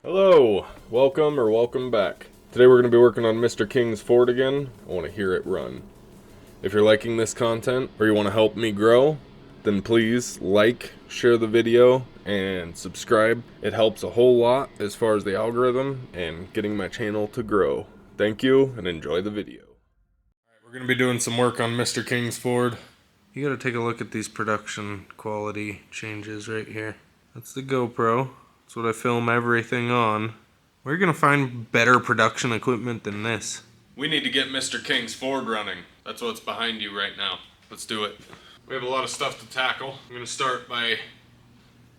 Hello, welcome back. Today we're going to be working on Mr. King's Ford again. I want to hear it run. If you're liking this content or you want to help me grow, then please like, share the video, and subscribe. It helps a whole lot as far as the algorithm and getting my channel to grow. Thank you and enjoy the video. Alright, we're going to be doing some work on Mr. King's Ford. You got to take a look at these production quality changes right here. That's the GoPro. That's what I film everything on. We're gonna find better production equipment than this. We need to get Mr. King's Ford running. That's what's behind you right now. Let's do it. We have a lot of stuff to tackle. I'm gonna start by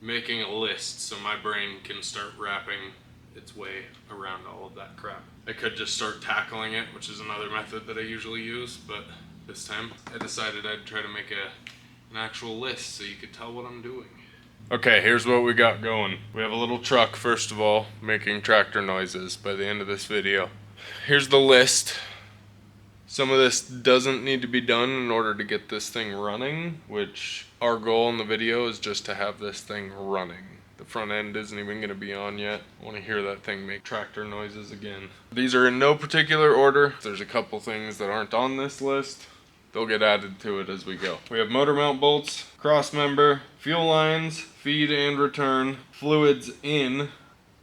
making a list so my brain can start wrapping its way around all of that crap. I could just start tackling it, which is another method that I usually use, but this time I decided I'd try to make an actual list so you could tell what I'm doing. Okay, here's what we got going. We have a little truck, first of all, making tractor noises by the end of this video. Here's the list. Some of this doesn't need to be done in order to get this thing running, which our goal in the video is just to have this thing running. The front end isn't even going to be on yet. I want to hear that thing make tractor noises again. These are in no particular order. There's a couple things that aren't on this list. They'll get added to it as we go. We have motor mount bolts, cross member, fuel lines, feed and return, fluids in.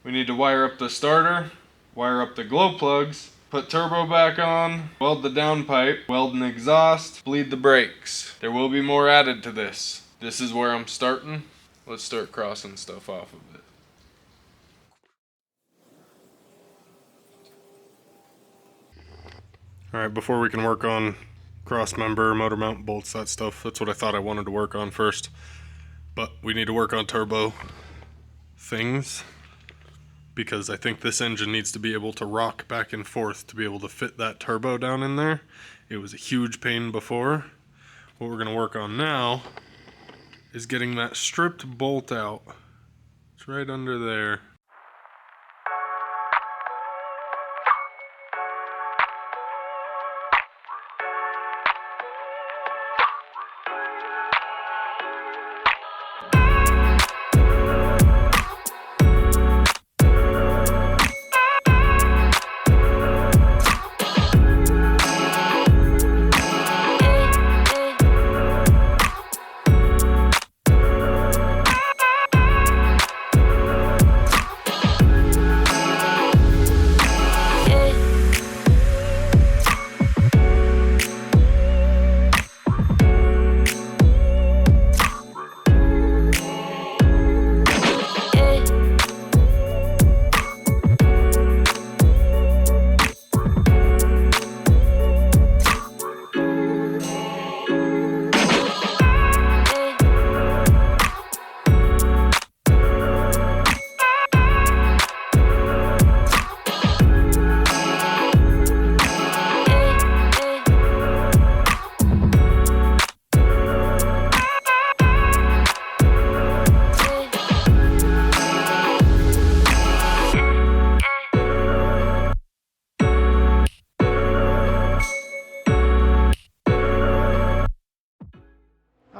We need to wire up the starter, wire up the glow plugs, put turbo back on, weld the downpipe, weld an exhaust, bleed the brakes. There will be more added to this. This is where I'm starting. Let's start crossing stuff off of it. Alright, before we can work on cross member, motor mount bolts, that stuff, that's what I thought I wanted to work on first. But we need to work on turbo things because I think this engine needs to be able to rock back and forth to be able to fit that turbo down in there. It was a huge pain before. What we're going to work on now is getting that stripped bolt out. It's right under there.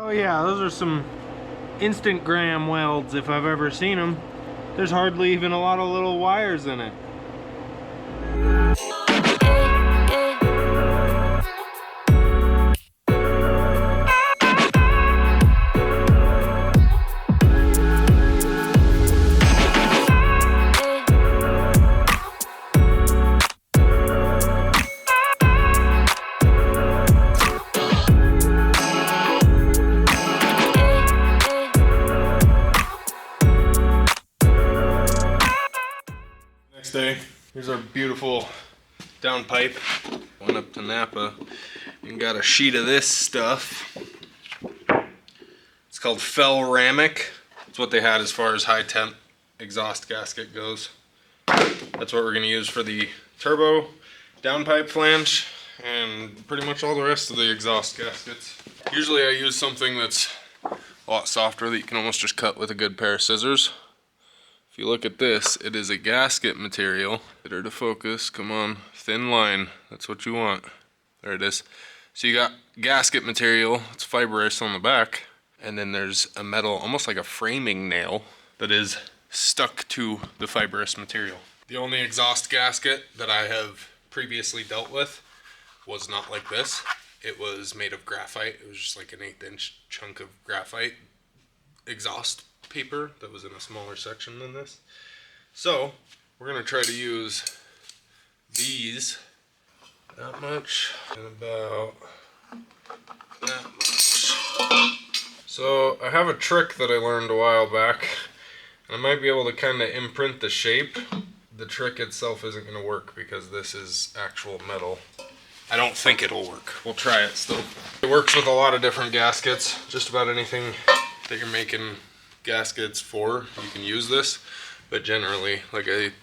Oh yeah, those are some instant gram welds if I've ever seen them. There's hardly even a lot of little wires in it. Day. Here's our beautiful downpipe. Went up to Napa and got a sheet of this stuff. It's called Felramic. It's what they had as far as high temp exhaust gasket goes. That's what we're going to use for the turbo, downpipe flange, and pretty much all the rest of the exhaust gaskets. Usually I use something that's a lot softer that you can almost just cut with a good pair of scissors. If you look at this, it is a gasket material. Get her to focus, come on, thin line, that's what you want. There it is. So you got gasket material, it's fibrous on the back, and then there's a metal, almost like a framing nail, that is stuck to the fibrous material. The only exhaust gasket that I have previously dealt with was not like this. It was made of graphite. It was just like an 1/8 inch chunk of graphite exhaust paper that was in a smaller section than this. So we're gonna try to use these, that much and about that much. So I have a trick that I learned a while back. I might be able to kind of imprint the shape. The trick itself isn't going to work because this is actual metal. I don't think it'll work. We'll try it still. It works with a lot of different gaskets. Just about anything that you're making gaskets for, you can use this. But generally, like I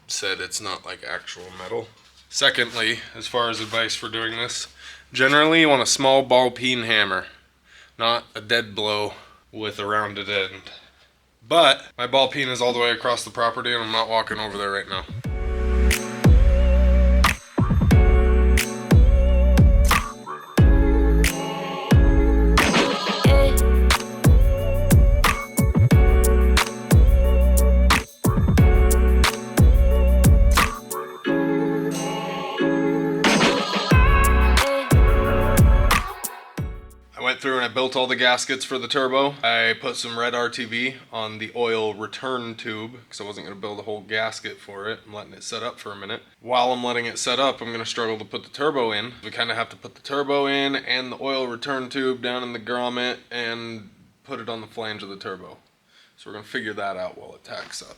said, it's not like actual metal. Secondly, as far as advice for doing this, generally you want a small ball peen hammer, not a dead blow with a rounded end. But my ball peen is all the way across the property and I'm not walking over there right now. Through and I built all the gaskets for the turbo. I put some red RTV on the oil return tube because I wasn't going to build a whole gasket for it. I'm letting it set up for a minute. While I'm letting it set up, I'm going to struggle to put the turbo in. We kind of have to put the turbo in and the oil return tube down in the grommet and put it on the flange of the turbo. So we're going to figure that out while it tacks up.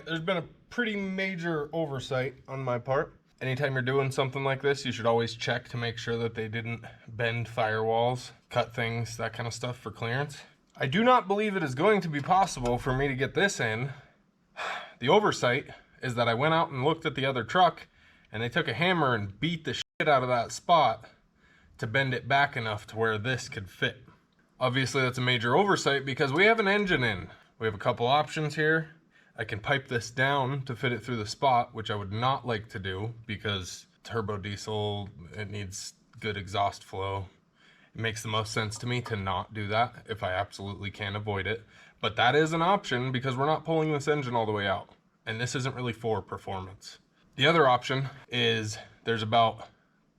There's been a pretty major oversight on my part. Anytime you're doing something like this, you should always check to make sure that they didn't bend firewalls, cut things, that kind of stuff for clearance. I do not believe it is going to be possible for me to get this in. The oversight is that I went out and looked at the other truck and they took a hammer and beat the shit out of that spot to bend it back enough to where this could fit. Obviously that's a major oversight because we have an engine in. We have a couple options here. I can pipe this down to fit it through the spot, which I would not like to do because turbo diesel, it needs good exhaust flow. It makes the most sense to me to not do that if I absolutely can avoid it. But that is an option because we're not pulling this engine all the way out. And this isn't really for performance. The other option is there's about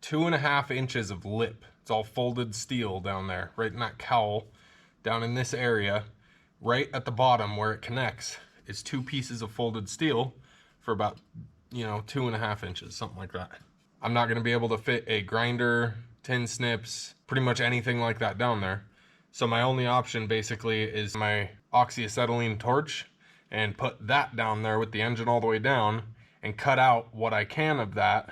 2.5 inches of lip. It's all folded steel down there, right in that cowl, down in this area, right at the bottom where it connects. Is 2 pieces of folded steel for about, 2.5 inches, something like that. I'm not gonna be able to fit a grinder, tin snips, pretty much anything like that down there. So my only option basically is my oxyacetylene torch and put that down there with the engine all the way down and cut out what I can of that.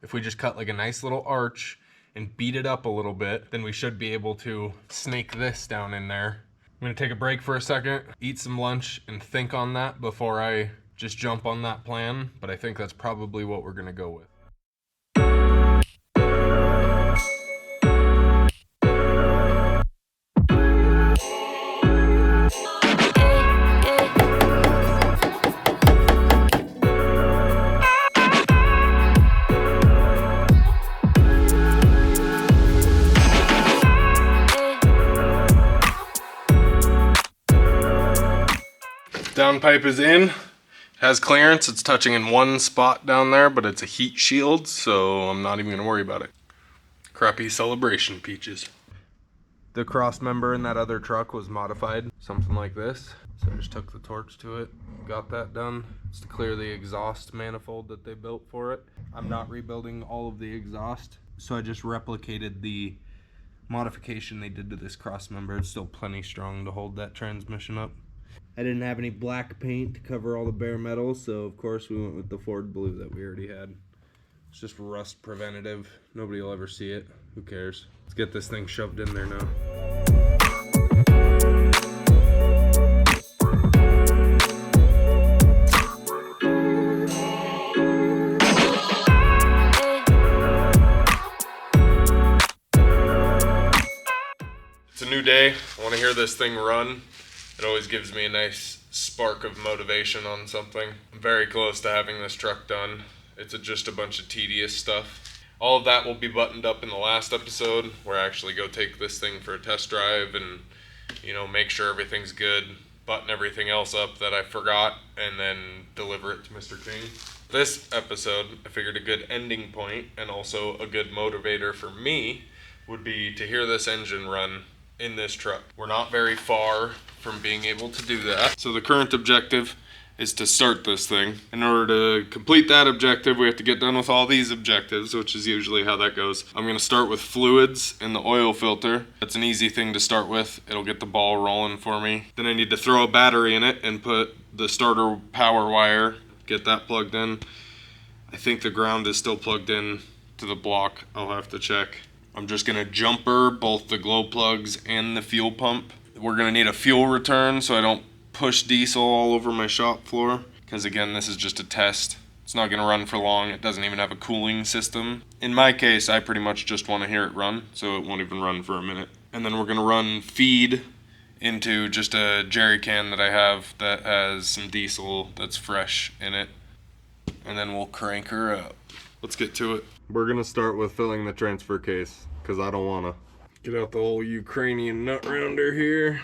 If we just cut like a nice little arch and beat it up a little bit, then we should be able to snake this down in there. I'm gonna take a break for a second, eat some lunch, and think on that before I just jump on that plan, but I think that's probably what we're gonna go with. Down pipe is in, has clearance, it's touching in one spot down there, but it's a heat shield, so I'm not even gonna worry about it. Crappy celebration peaches. The cross member in that other truck was modified, something like this. So I just took the torch to it, got that done. It's to clear the exhaust manifold that they built for it. I'm not rebuilding all of the exhaust, so I just replicated the modification they did to this cross member. It's still plenty strong to hold that transmission up. I didn't have any black paint to cover all the bare metal, so of course we went with the Ford blue that we already had. It's just rust preventative. Nobody will ever see it. Who cares? Let's get this thing shoved in there now. It's a new day. I want to hear this thing run. It always gives me a nice spark of motivation on something. I'm very close to having this truck done. It's just a bunch of tedious stuff. All of that will be buttoned up in the last episode, where I actually go take this thing for a test drive and, make sure everything's good, button everything else up that I forgot, and then deliver it to Mr. King. This episode, I figured a good ending point and also a good motivator for me would be to hear this engine run in this truck. We're not very far from being able to do that. So the current objective is to start this thing. In order to complete that objective, we have to get done with all these objectives, which is usually how that goes. I'm gonna start with fluids and the oil filter. That's an easy thing to start with. It'll get the ball rolling for me. Then I need to throw a battery in it and put the starter power wire, get that plugged in. I think the ground is still plugged in to the block. I'll have to check. I'm just gonna jumper both the glow plugs and the fuel pump. We're gonna need a fuel return so I don't push diesel all over my shop floor, because again, this is just a test. It's not gonna run for long. It doesn't even have a cooling system. In my case, I pretty much just wanna hear it run, so it won't even run for a minute. And then we're gonna run feed into just a jerry can that I have that has some diesel that's fresh in it. And then we'll crank her up. Let's get to it. We're gonna start with filling the transfer case, because I don't wanna. Get out the old Ukrainian nut rounder here.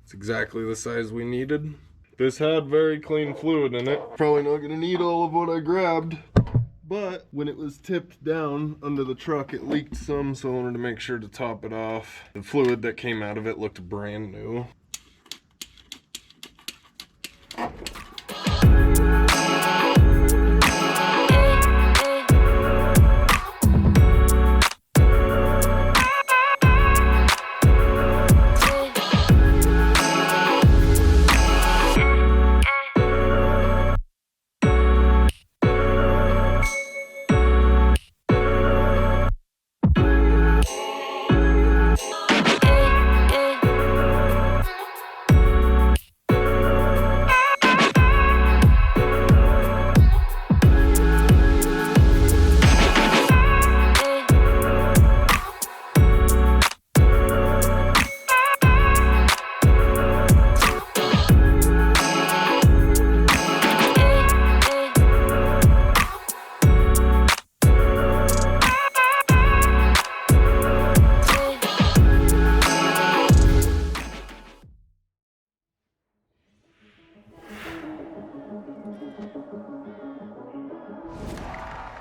It's exactly the size we needed. This had very clean fluid in it. Probably not gonna need all of what I grabbed, but when it was tipped down under the truck, it leaked some, so I wanted to make sure to top it off. The fluid that came out of it looked brand new.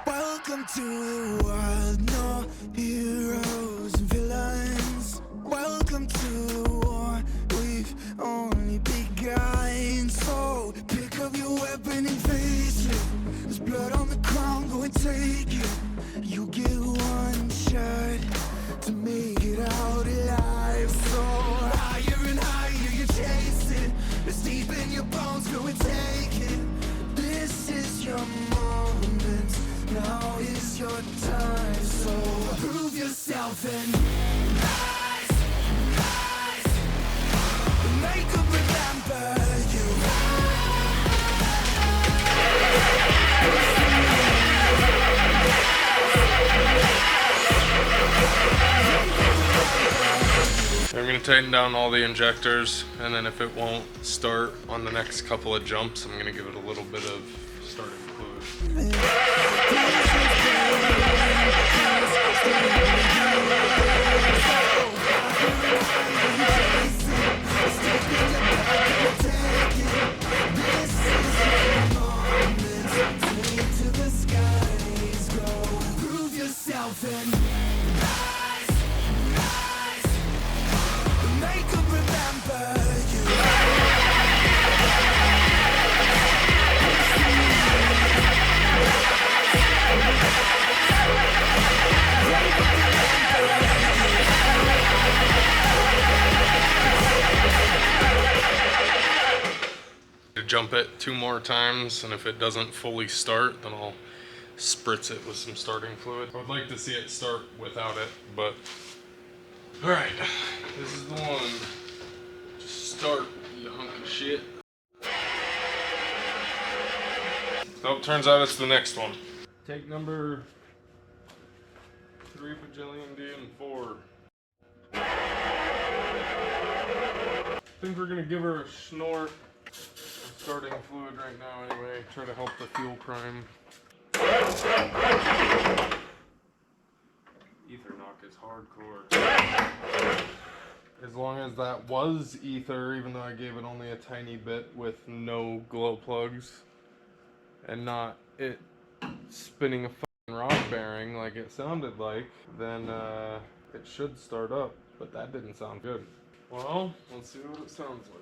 Welcome to the world, no heroes and villains. Welcome to the war, we've only begun. So pick up your weapon and face it. There's blood on the ground, go and take it. You get one shot to make it out alive. So higher and higher you chase it. It's deep in your bones, go and take it. This is your moment. Now is your time, so prove yourself and rise, rise. Make them remember you. I'm going to tighten down all the injectors, and then if it won't start on the next couple of jumps, I'm going to give it a little bit of starting fluid. Jump it 2 more times, and if it doesn't fully start, then I'll spritz it with some starting fluid. I would like to see it start without it, but alright, this is the one. Just start, you hunk of shit. Oh, turns out it's the next one. Take number 3 bajillion D and 4. think we're gonna give her a snort. Starting fluid right now anyway. Try to help the fuel prime. Ether knock is hardcore. As long as that was ether, even though I gave it only a tiny bit with no glow plugs, and not it spinning a fucking rod bearing like it sounded like, then it should start up. But that didn't sound good. Well, let's see what it sounds like.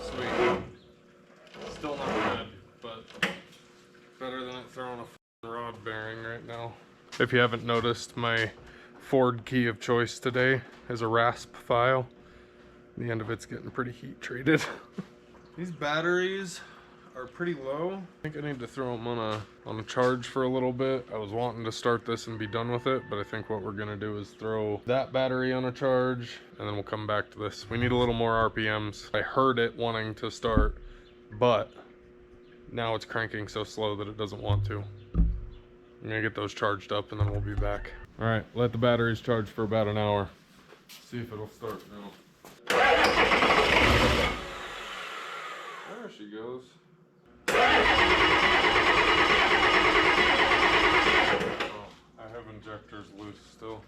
Sweet. Still not good, but better than it throwing a rod bearing right now. If you haven't noticed, my Ford key of choice today is a rasp file. The end of it's getting pretty heat treated. These batteries are pretty low. I think I need to throw them on a charge for a little bit. I was wanting to start this and be done with it, but I think what we're gonna do is throw that battery on a charge and then we'll come back to this. We need a little more RPMs. I heard it wanting to start, but now it's cranking so slow that it doesn't want to. I'm gonna get those charged up and then we'll be back. All right, let the batteries charge for about an hour. See if it'll start now. There she goes. Oh, I have injectors loose still.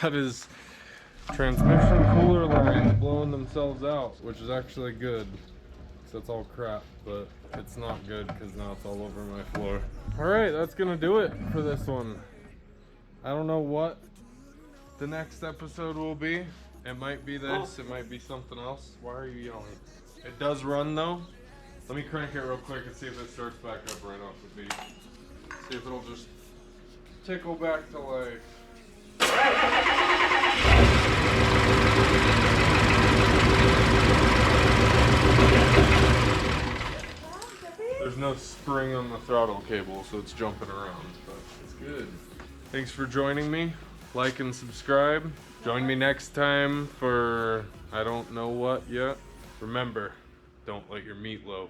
That is transmission cooler lines blowing themselves out, which is actually good. So it's all crap, but it's not good because now it's all over my floor. Alright, that's gonna do it for this one. I don't know what the next episode will be. It might be this, it might be something else. Why are you yelling? It does run though. Let me crank it real quick and see if it starts back up right off the beat. See if it'll just tickle back to life. There's no spring on the throttle cable, so it's jumping around, but it's good. Thanks for joining me. Like and subscribe. Join me next time for I don't know what yet. Remember, don't let your meat loaf.